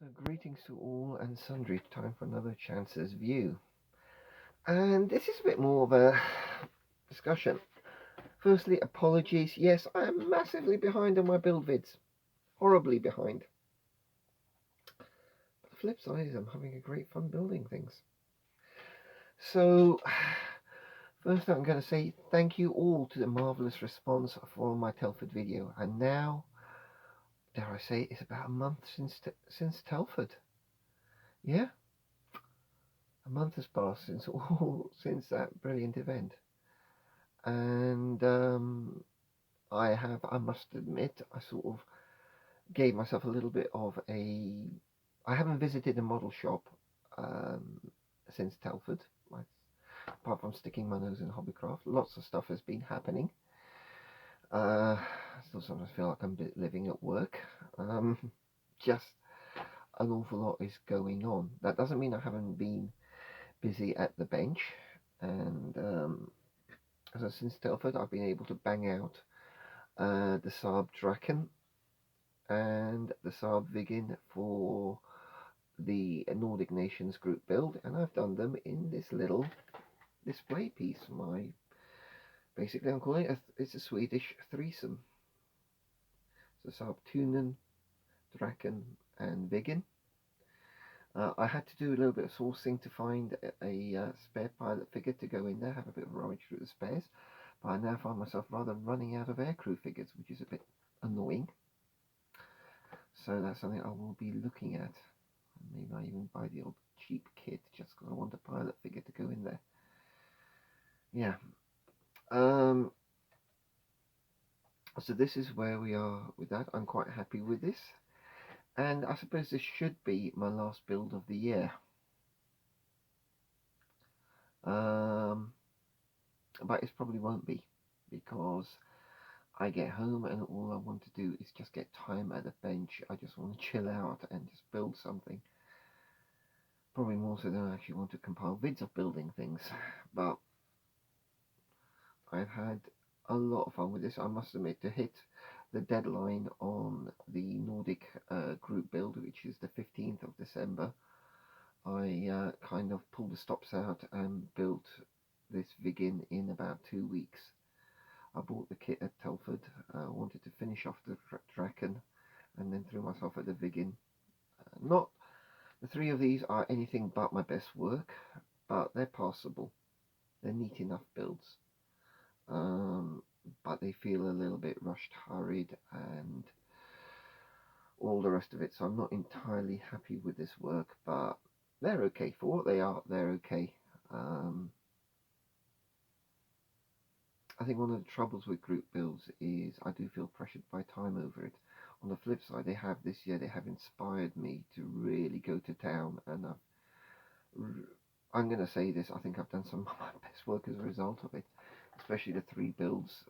So greetings to all and sundry, time for another Chance's View. And this is a bit more of a discussion. Firstly, apologies. Yes, I am massively behind on my build vids. Horribly behind. But the flip side is I'm having a great fun building things. So, first I'm going to say thank you all to the marvellous response for my Telford video. And now, dare I say, it's about a month since Telford. Yeah, a month has passed since that brilliant event. And I must admit, I sort of gave myself a little bit of I haven't visited a model shop um, since Telford, apart from sticking my nose in Hobbycraft. Lots of stuff has been happening. I still sometimes feel like I'm living at work. Just an awful lot is going on. That doesn't mean I haven't been busy at the bench. And so since Telford, I've been able to bang out the Saab Draken and the Saab Viggen for the Nordic Nations group build, and I've done them in this little display piece. Basically, I'm calling it's a Swedish threesome. So Saab Tunen, Draken, and Viggen. I had to do a little bit of sourcing to find a spare pilot figure to go in there, have a bit of rummage through the spares, but I now find myself rather running out of aircrew figures, which is a bit annoying. So that's something I will be looking at. Maybe I even buy the old cheap kit just because I want a pilot figure to go in there. Yeah. So this is where we are with that. I'm quite happy with this. And I suppose this should be my last build of the year. But it probably won't be, because I get home and all I want to do is just get time at the bench. I just want to chill out and just build something. Probably more so than I actually want to compile vids of building things. But I've had a lot of fun with this. I must admit, to hit the deadline on the Nordic group build, which is the 15th of December, I kind of pulled the stops out and built this Viggen in about 2 weeks. I bought the kit at Telford, wanted to finish off the Draken, and then threw myself at the Viggen. Not the three of these are anything but my best work, but they're passable. They're neat enough builds. But they feel a little bit rushed, hurried, and all the rest of it. So I'm not entirely happy with this work, but they're okay for what they are. They're okay. I think one of the troubles with group builds is I do feel pressured by time over it. On the flip side, they have inspired me to really go to town, and I'm going to say this, I think I've done some of my best work as a result of it, especially the 3 builds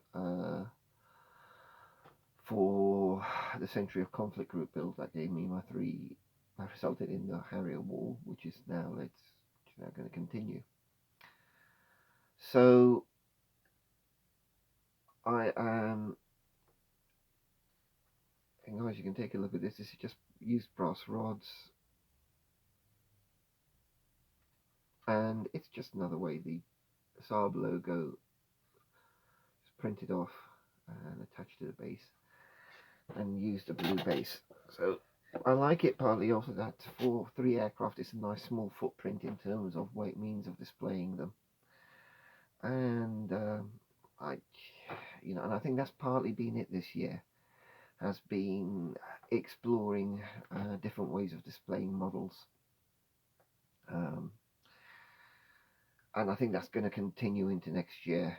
for the Century of Conflict group build that gave me my 3, that resulted in the Harrier Wall, which is now going to continue. So I am, and guys, you can take a look at this. This is just used brass rods, and it's just another way the Saab logo is printed off and attached to the base, and used a blue base. So I like it partly also that for 3 aircraft it's a nice small footprint in terms of what it means of displaying them. And and I think that's partly been it this year, has been exploring different ways of displaying models. And I think that's going to continue into next year.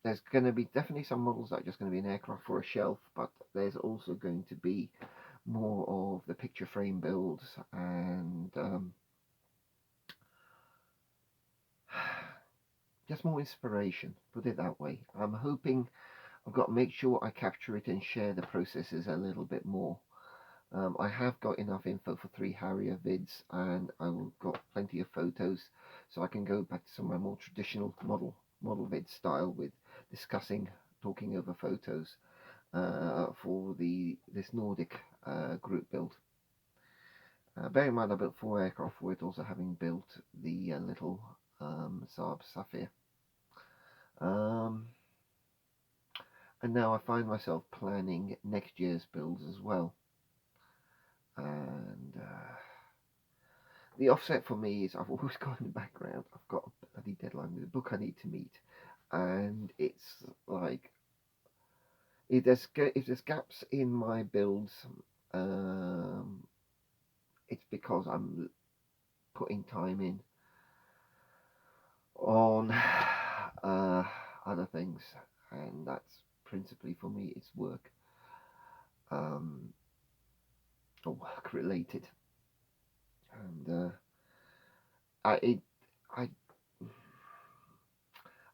There's going to be definitely some models that are just going to be an aircraft for a shelf, but there's also going to be more of the picture frame builds and just more inspiration, put it that way. I'm hoping I've got to make sure I capture it and share the processes a little bit more. I have got enough info for 3 Harrier vids, and I've got plenty of photos, so I can go back to some of my more traditional model vid style with discussing, talking over photos for this Nordic group build. Bear in mind I built 4 aircraft for it, also having built the little Saab Safir. And now I find myself planning next year's builds as well. And the offset for me is I've always got in the background, I've got a bloody deadline with a book I need to meet. And it's like, if there's gaps in my builds, it's because I'm putting time in on other things, and that's principally for me it's work, or work related, and I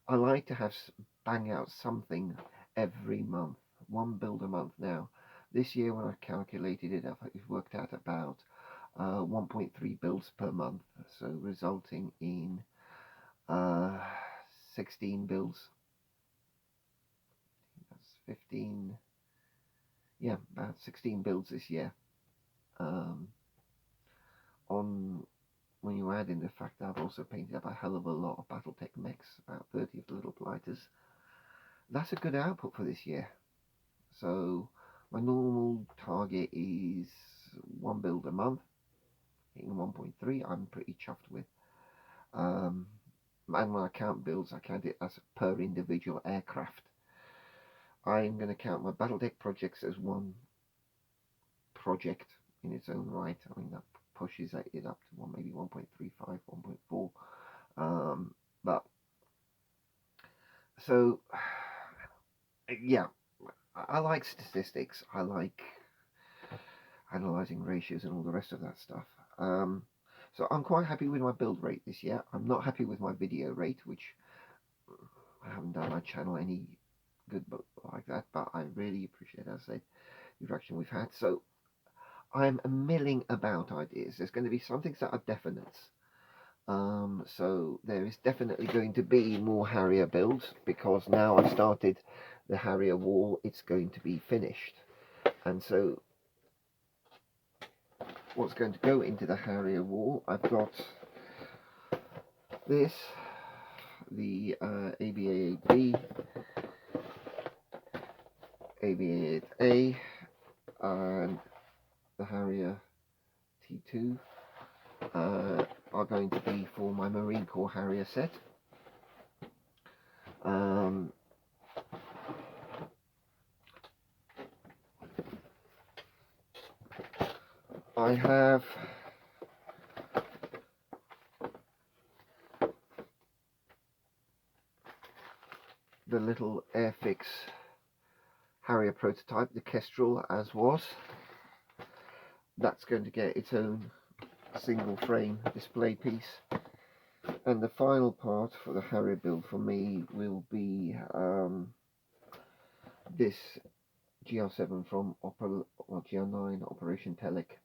like to have bang out something every month, one build a month. Now this year when I calculated it, it worked out about 1.3 builds per month, so resulting in 16 builds. That's 15, yeah, about 16 builds this year. On when you add in the fact that I've also painted up a hell of a lot of Battletech mechs, about 30 of the little blighters, that's a good output for this year. So my normal target is 1 build a month. Hitting 1.3 I'm pretty chuffed with. And when I count builds, I count it as per individual aircraft. I'm going to count my Battletech projects as one project in its own right. I mean, that pushes it up to maybe 1.35, 1.4. But so, yeah, I like statistics. I like analyzing ratios and all the rest of that stuff. So I'm quite happy with my build rate this year. I'm not happy with my video rate, which I haven't done my channel any good like that, but I really appreciate, as I say, the interaction we've had. So I'm milling about ideas. There's going to be some things that are definites. So there is definitely going to be more Harrier builds, because now I've started the Harrier wall, it's going to be finished. And so what's going to go into the Harrier wall, I've got this, the AVA-8B, AVA-8A, and the Harrier T2 are going to be for my Marine Corps Harrier set. I have the little Airfix Harrier prototype, the Kestrel as was. That's going to get its own single frame display piece. And the final part for the Harrier build for me will be this GR7 from GR9 Operation Telic,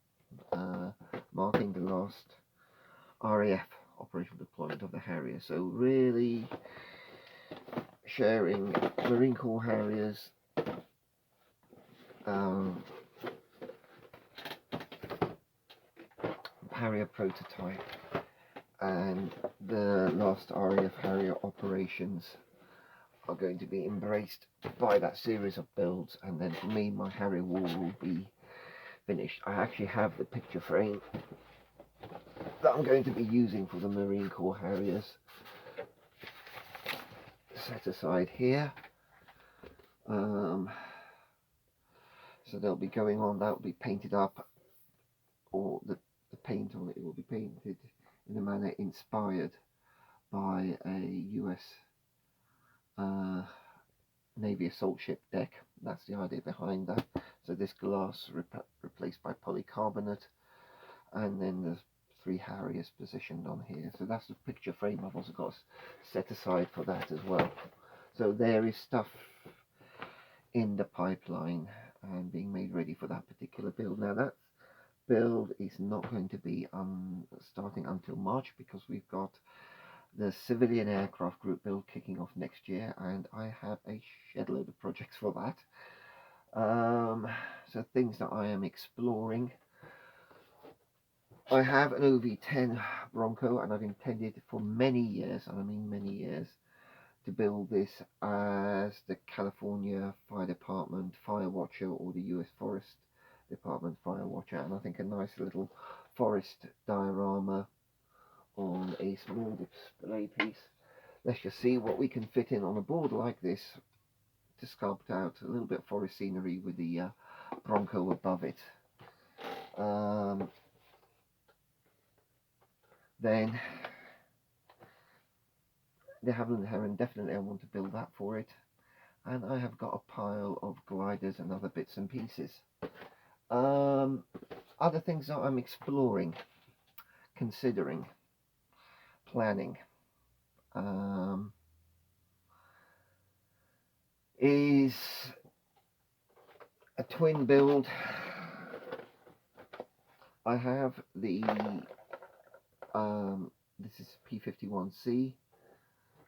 marking the last RAF operational deployment of the Harrier. So really sharing Marine Corps Harriers, Harrier prototype, and the last RAF Harrier operations are going to be embraced by that series of builds. And then for me, my Harrier wall will be finished. I actually have the picture frame that I'm going to be using for the Marine Corps Harriers set aside here. So they'll be going on, that will be painted up, or the paint on it will be painted in a manner inspired by a US Navy assault ship deck. That's the idea behind that. So this glass replaced by polycarbonate, and then the 3 Harriers positioned on here. So that's the picture frame I've also got set aside for that as well. So there is stuff in the pipeline and being made ready for that particular build. Now that build is not going to be starting until March, because we've got the civilian aircraft group build kicking off next year, and I have a shed load of projects for that. So things that I am exploring. I have an OV10 Bronco, and I've intended for many years, and I mean many years, to build this as the California Fire Department Fire Watcher or the US Forest Department Fire Watcher, and I think a nice little forest diorama on a small display piece. Let's just see what we can fit in on a board like this to sculpt out a little bit of forest scenery with the Bronco above it. Then the Havilland Heron, definitely I want to build that for it. And I have got a pile of gliders and other bits and pieces. Other things that I'm exploring, considering, planning, is a twin build. I have the this is P51C,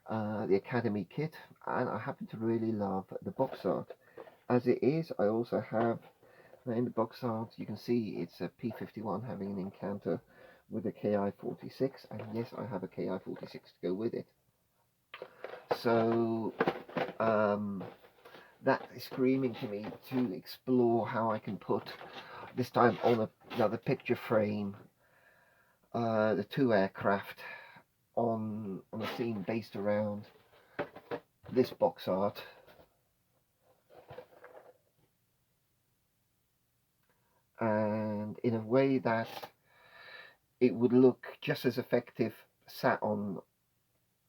the Academy kit, and I happen to really love the box art. As it is, I also have in the box art, you can see it's a P51 having an encounter with a KI-46, and yes, I have a KI-46 to go with it. So that is screaming to me to explore how I can put, this time on another picture frame, the two aircraft on a scene based around this box art. And in a way that it would look just as effective sat on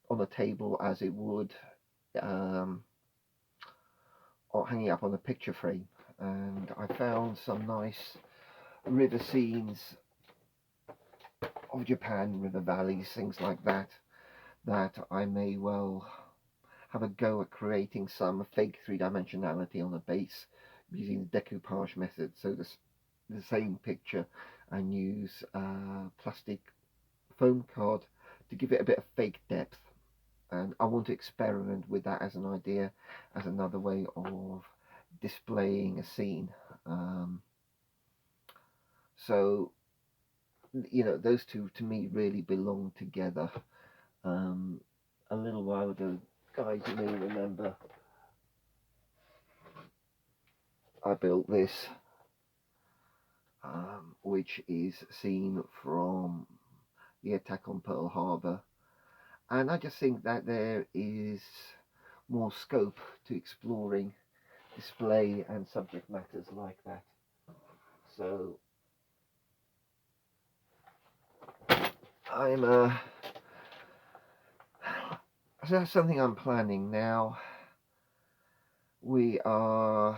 a table as it would or hanging up on a picture frame. And I found some nice river scenes of Japan, river valleys, things like that, that I may well have a go at creating some fake three-dimensionality on the base using the decoupage method. So the same picture, and use plastic foam card to give it a bit of fake depth. And I want to experiment with that as an idea, as another way of displaying a scene. So, you know, those two to me really belong together. A little while ago, guys, you may remember, I built this, which is seen from the attack on Pearl Harbor. And I just think that there is more scope to exploring display and subject matters like that. So so that's something I'm planning now. We are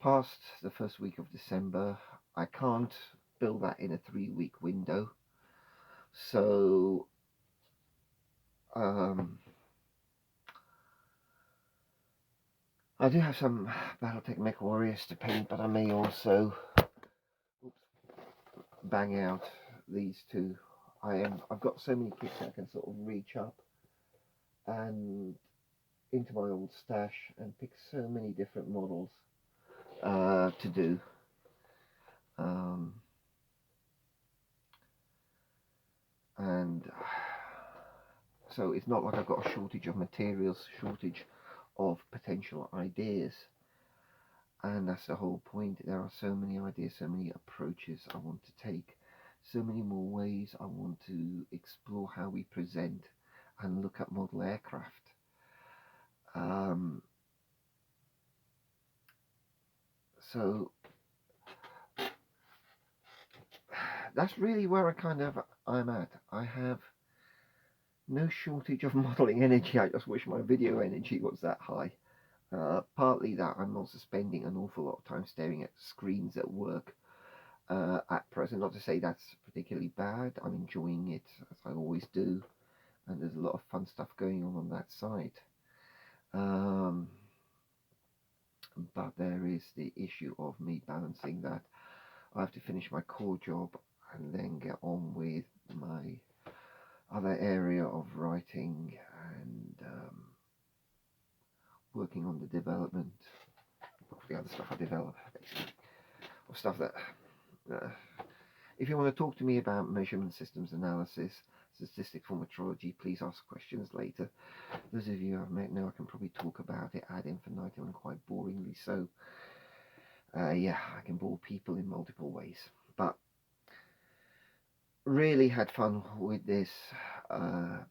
past the first week of December. I can't build that in a 3-week window. So I do have some Battletech Mech Warriors to paint, but I may also bang out these two. I've got so many kits I can sort of reach up and into my old stash and pick so many different models to do. And so it's not like I've got a shortage of materials, shortage of potential ideas. And that's the whole point. There are so many ideas, so many approaches I want to take, so many more ways I want to explore how we present and look at model aircraft. So that's really where I'm at. I have no shortage of modeling energy. I just wish my video energy was that high. Partly that I'm also spending an awful lot of time staring at screens at work at present. Not to say that's particularly bad. I'm enjoying it, as I always do, and there's a lot of fun stuff going on that side. But there is the issue of me balancing that. I have to finish my core job and then get on with my other area of writing and working on the development of the other stuff I develop, basically, or stuff that. If you want to talk to me about measurement systems analysis, statistical metrology, please ask questions later. Those of you I've met know I can probably talk about it ad infinitum and quite boringly so. Yeah, I can bore people in multiple ways. But really had fun with this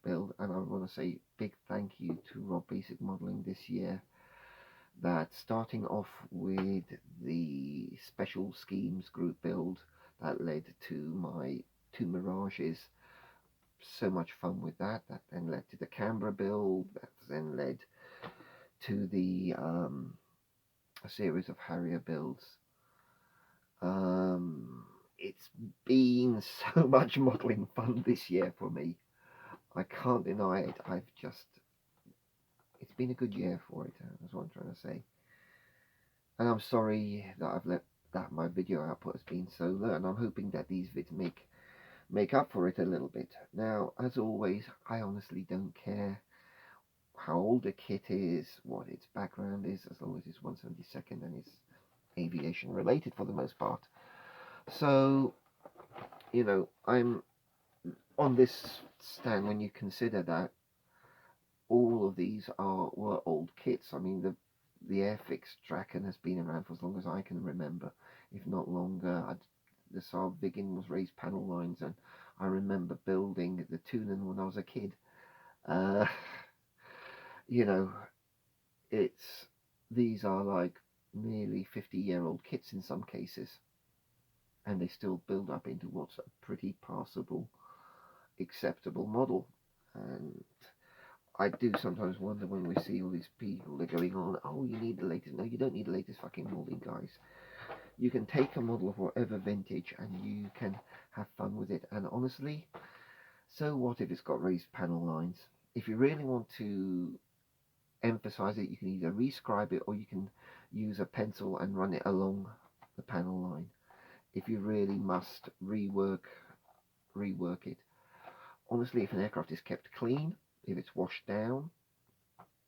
build, and I want to say big thank you to Rob Basic Modeling this year. That starting off with the special schemes group build that led to my 2 Mirages, so much fun with that. That then led to the Canberra build, that then led to the a series of Harrier builds. It's been so much modelling fun this year for me. I can't deny it. It's been a good year for it, that's what I'm trying to say. And I'm sorry that I've let that my video output has been so low, and I'm hoping that these vids make up for it a little bit. Now, as always, I honestly don't care how old a kit is, what its background is, as long as it's 1/72nd and it's aviation related for the most part. So, you know, I'm on this stand when you consider that all of these were old kits. I mean, the Airfix Draken has been around for as long as I can remember, if not longer. The Saab Viggen was raised panel lines, and I remember building the Tunen when I was a kid. You know, these are like nearly 50-year-old kits in some cases, and they still build up into what's a pretty passable, acceptable model. And I do sometimes wonder when we see all these people, they're going on, oh, you need the latest. No, you don't need the latest fucking molding, guys. You can take a model of whatever vintage and you can have fun with it. And honestly, so what if it's got raised panel lines? If you really want to emphasize it, you can either rescribe it or you can use a pencil and run it along the panel line. If you really must rework it. Honestly, if an aircraft is kept clean, if it's washed down,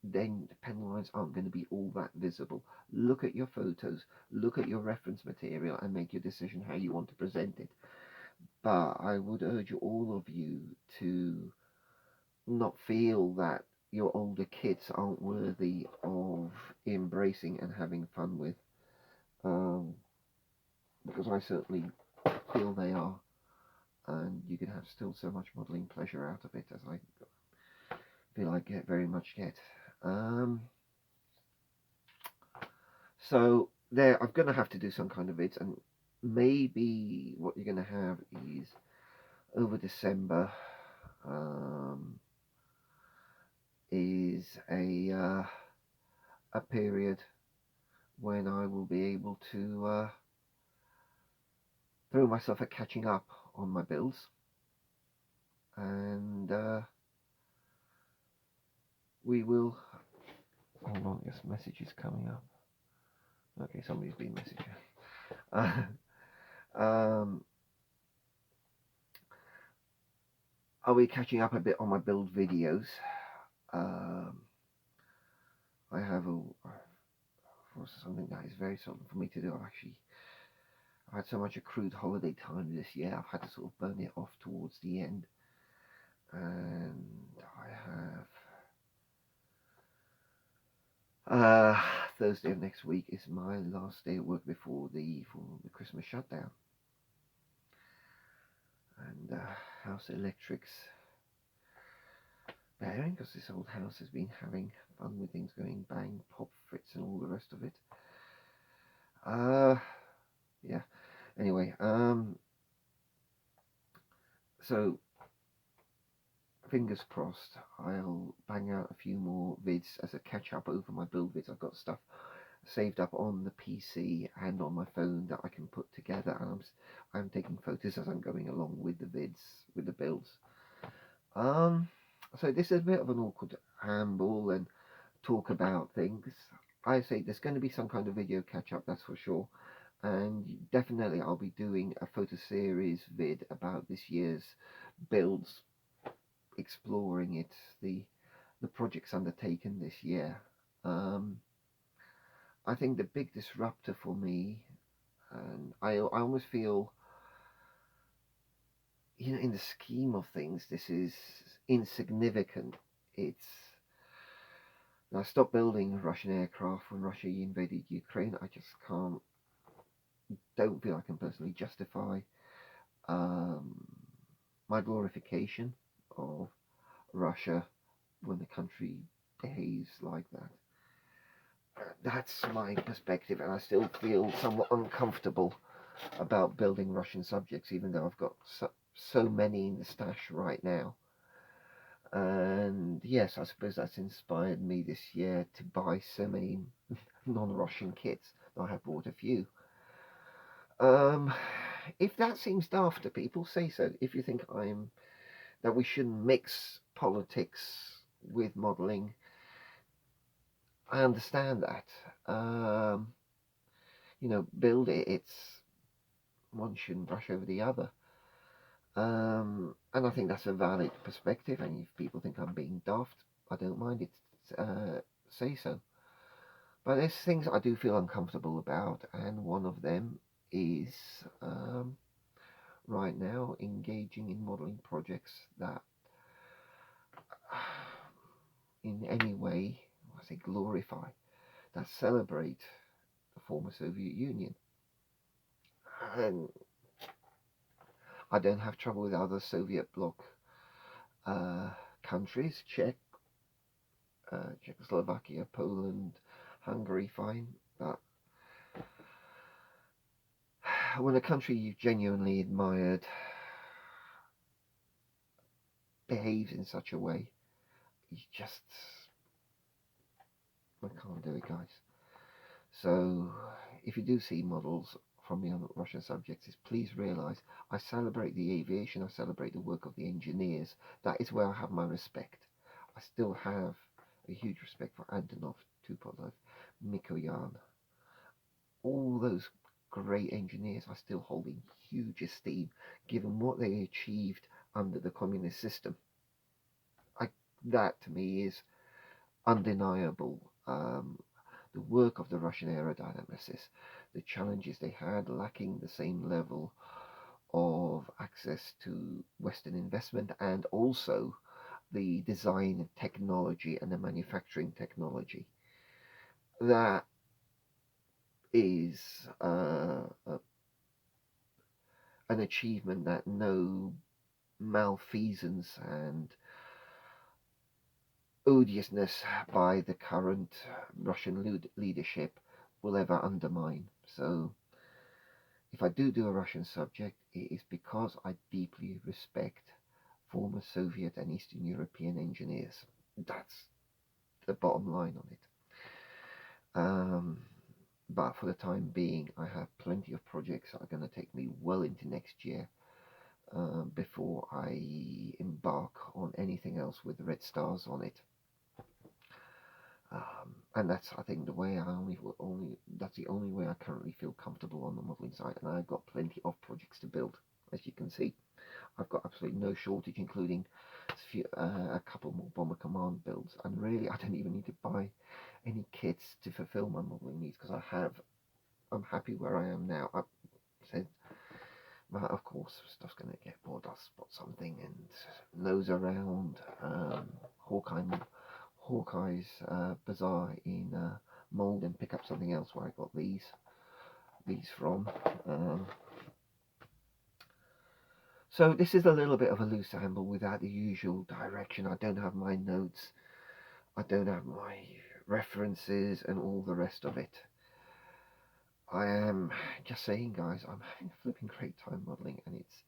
then the panel lines aren't going to be all that visible. Look at your photos, look at your reference material, and make your decision how you want to present it. But I would urge all of you to not feel that your older kits aren't worthy of embracing and having fun with, because I certainly feel they are, and you can have still so much modelling pleasure out of it as I feel I very much get. So there, I'm going to have to do some kind of vids, and maybe what you're going to have is over December is a period when I will be able to throw myself at catching up on my builds, and we will. Hold on, this message is coming up. Okay, somebody's been messaging. I'll be catching up a bit on my build videos. I have something that is very seldom for me to do. I've had so much accrued holiday time this year. I've had to sort of burn it off towards the end, and I have Thursday of next week is my last day at work before the Christmas shutdown, and House Electric's bearing, because this old house has been having fun with things going bang, pop, fritz, and all the rest of it. Yeah. Anyway, so fingers crossed, I'll bang out a few more vids as a catch up over my build vids. I've got stuff saved up on the PC and on my phone that I can put together, and I'm taking photos as I'm going along with the vids, with the builds. So this is a bit of an awkward amble and talk about things. I say there's going to be some kind of video catch up, that's for sure, and definitely I'll be doing a photo series vid about this year's builds, exploring it, the projects undertaken this year. I think the big disruptor for me, and I almost feel, in the scheme of things, this is insignificant. It's I stopped building Russian aircraft when Russia invaded Ukraine. I just don't feel I can personally justify um, my glorification of Russia when the country behaves like that. That's my perspective, and I still feel somewhat uncomfortable about building Russian subjects, even though I've got so many in the stash right now. And yes, I suppose that's inspired me this year to buy so many non-Russian kits. I have bought a few. Um, if that seems daft to people, say so. If you think that we shouldn't mix politics with modelling, I understand that. Build it. It's one shouldn't brush over the other. And I think that's a valid perspective. And if people think I'm being daft, I don't mind it. Say so. But there's things I do feel uncomfortable about, and one of them is right now engaging in modelling projects that, in any way, I say glorify, that celebrate the former Soviet Union. And I don't have trouble with other Soviet bloc countries, Czechoslovakia, Poland, Hungary, fine. But when a country you've genuinely admired behaves in such a way, you just, I can't do it, guys. So if you do see models from me on Russian subjects, please realise I celebrate the aviation, I celebrate the work of the engineers. That is where I have my respect. I still have a huge respect for Antonov, Tupolev, Mikoyan. All those great engineers I still hold in huge esteem, given what they achieved under the communist system. That to me is undeniable. The work of the Russian aerodynamicists, the challenges they had, lacking the same level of access to Western investment, and also the design technology and the manufacturing technology. That is an achievement that no malfeasance and odiousness by the current Russian leadership will ever undermine. So if I do a Russian subject, it is because I deeply respect former Soviet and Eastern European engineers. That's the bottom line on it. But for the time being, I have plenty of projects that are going to take me well into next year before I embark on anything else with red stars on it. And that's, I think, the way that's the only way I currently feel comfortable on the modelling side. And I've got plenty of projects to build, as you can see. I've got absolutely no shortage, including a couple more Bomber Command builds. And really, I don't even need to buy any kits to fulfill my modelling needs, because I'm happy where I am now. I said, well, of course, stuff's going to get bored. I'll spot something and nose around. Hawkeye's Bazaar in Mold and pick up something else where I got these from. So this is a little bit of a loose amble without the usual direction. I don't have my notes. I don't have my references and all the rest of it. I am just saying, guys, I'm having a flipping great time modelling, and it's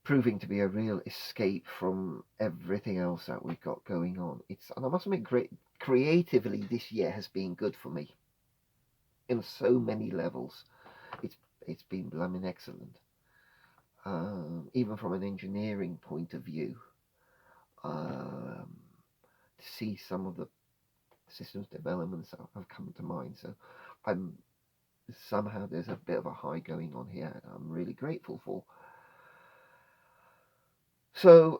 proving to be a real escape from everything else that we've got going on. And I must admit, creatively, this year has been good for me in so many levels. It's been blooming excellent. Even from an engineering point of view, to see some of the systems developments that have come to mind. So somehow there's a bit of a high going on here, and I'm really grateful for. So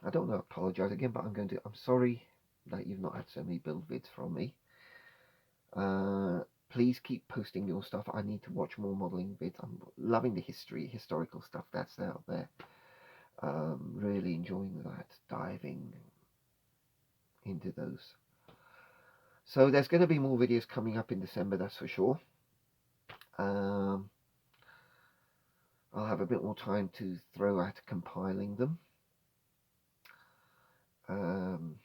I don't want to apologise again, but I'm sorry that you've not had so many build vids from me. Please keep posting your stuff. I need to watch more modelling vids. I'm loving the historical stuff that's out there. Really enjoying that, diving into those. So there's going to be more videos coming up in December, that's for sure. I'll have a bit more time to throw at compiling them. I'm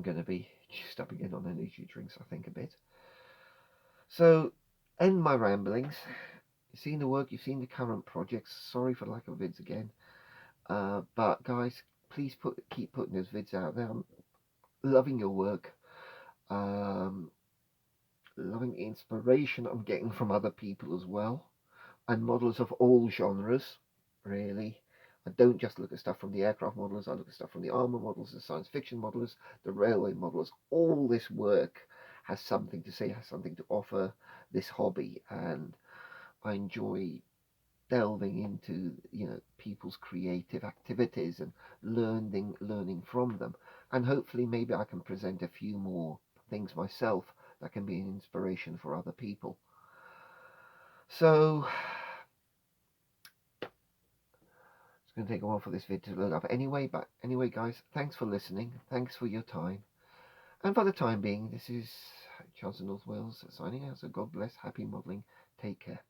going to be just up again on energy drinks, I think, a bit. So, end my ramblings. You've seen the work, you've seen the current projects. Sorry for lack of vids again. But guys, please keep putting those vids out there. I'm loving your work. Loving the inspiration I'm getting from other people as well. And models of all genres, really. I don't just look at stuff from the aircraft modelers, I look at stuff from the armor models, the science fiction modelers, the railway modelers. All this work has something to say, has something to offer this hobby, and I enjoy delving into people's creative activities and learning from them, and hopefully maybe I can present a few more things myself that can be an inspiration for other people. So it's going to take a while for this video to load up anyway, but anyway guys, thanks for listening, thanks for your time, and for the time being, this is Charles of North Wales signing out. So God bless, happy modelling, take care.